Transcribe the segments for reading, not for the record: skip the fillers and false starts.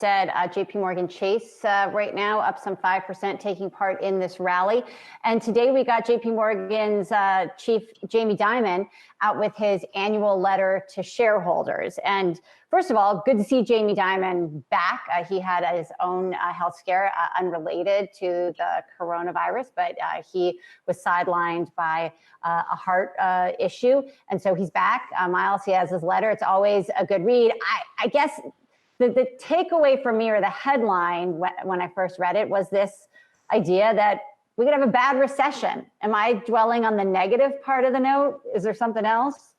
At JPMorgan Chase right now, up some 5%, taking part in this rally. And today we got JPMorgan's chief Jamie Dimon out with his annual letter to shareholders. And first of all, good to see Jamie Dimon back. He had his own health scare unrelated to the coronavirus, but he was sidelined by a heart issue. And so he's back. Miles, he has his letter. It's always a good read. I guess the takeaway for me, or the headline when I first read it, was this idea that we could have a bad recession. Am I dwelling on the negative part of the note? Is there something else?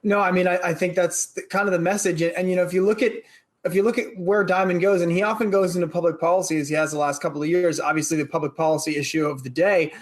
No, I mean, I think that's kind of the message. And you know, if you look at where Dimon goes, and he often goes into public policy as he has the last couple of years, obviously the public policy issue of the day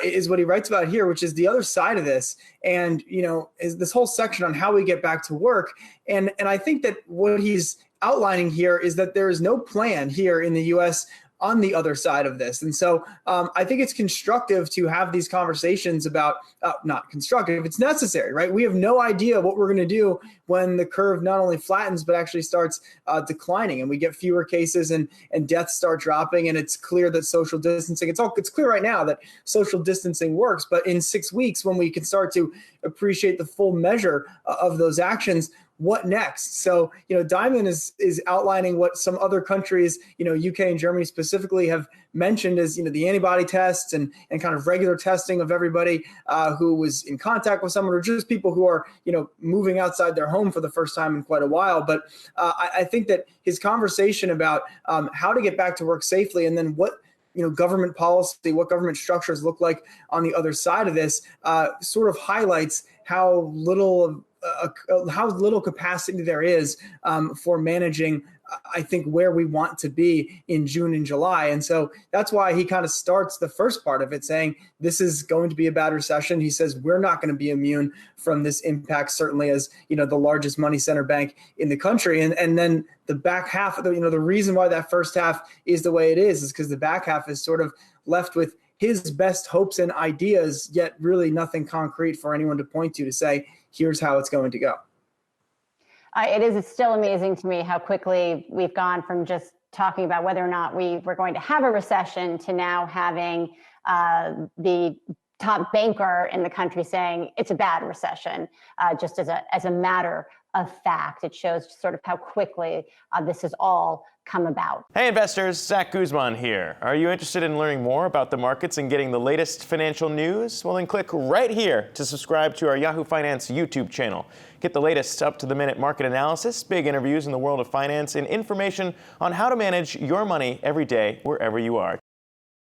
is what he writes about here, which is the other side of this. And, you know, is this whole section on how we get back to work. And I think that what he's outlining here is that there is no plan here in the U.S. on the other side of this. And so I think it's constructive to have these conversations about, not constructive, it's necessary, right? We have no idea what we're going to do when the curve not only flattens, but actually starts declining, and we get fewer cases and deaths start dropping. And it's clear that social distancing, it's clear right now that social distancing works, but in 6 weeks, when we can start to appreciate the full measure of those actions, what next? So, you know, Dimon is outlining what some other countries, you know, UK and Germany specifically, have mentioned as, you know, the antibody tests and kind of regular testing of everybody who was in contact with someone, or just people who are, you know, moving outside their home for the first time in quite a while. But I think that his conversation about how to get back to work safely, and then what, you know, government policy, what government structures look like on the other side of this, sort of highlights how little capacity there is for managing, I think, where we want to be in June and July. And so that's why he kind of starts the first part of it saying this is going to be a bad recession. He says we're not going to be immune from this impact, certainly as, you know, the largest money center bank in the country. And then the back half of the, you know, the reason why that first half is the way it is because the back half is sort of left with his best hopes and ideas, yet really nothing concrete for anyone to point to say, here's how it's going to go. It's still amazing to me how quickly we've gone from just talking about whether or not we were going to have a recession to now having the top banker in the country saying it's a bad recession, just as a matter of fact. It shows sort of how quickly this has all come about. Hey investors, Zach Guzman here. Are you interested in learning more about the markets and getting the latest financial news? Well, then click right here to subscribe to our Yahoo Finance YouTube channel. Get the latest up-to-the-minute market analysis, big interviews in the world of finance, and information on how to manage your money every day wherever you are.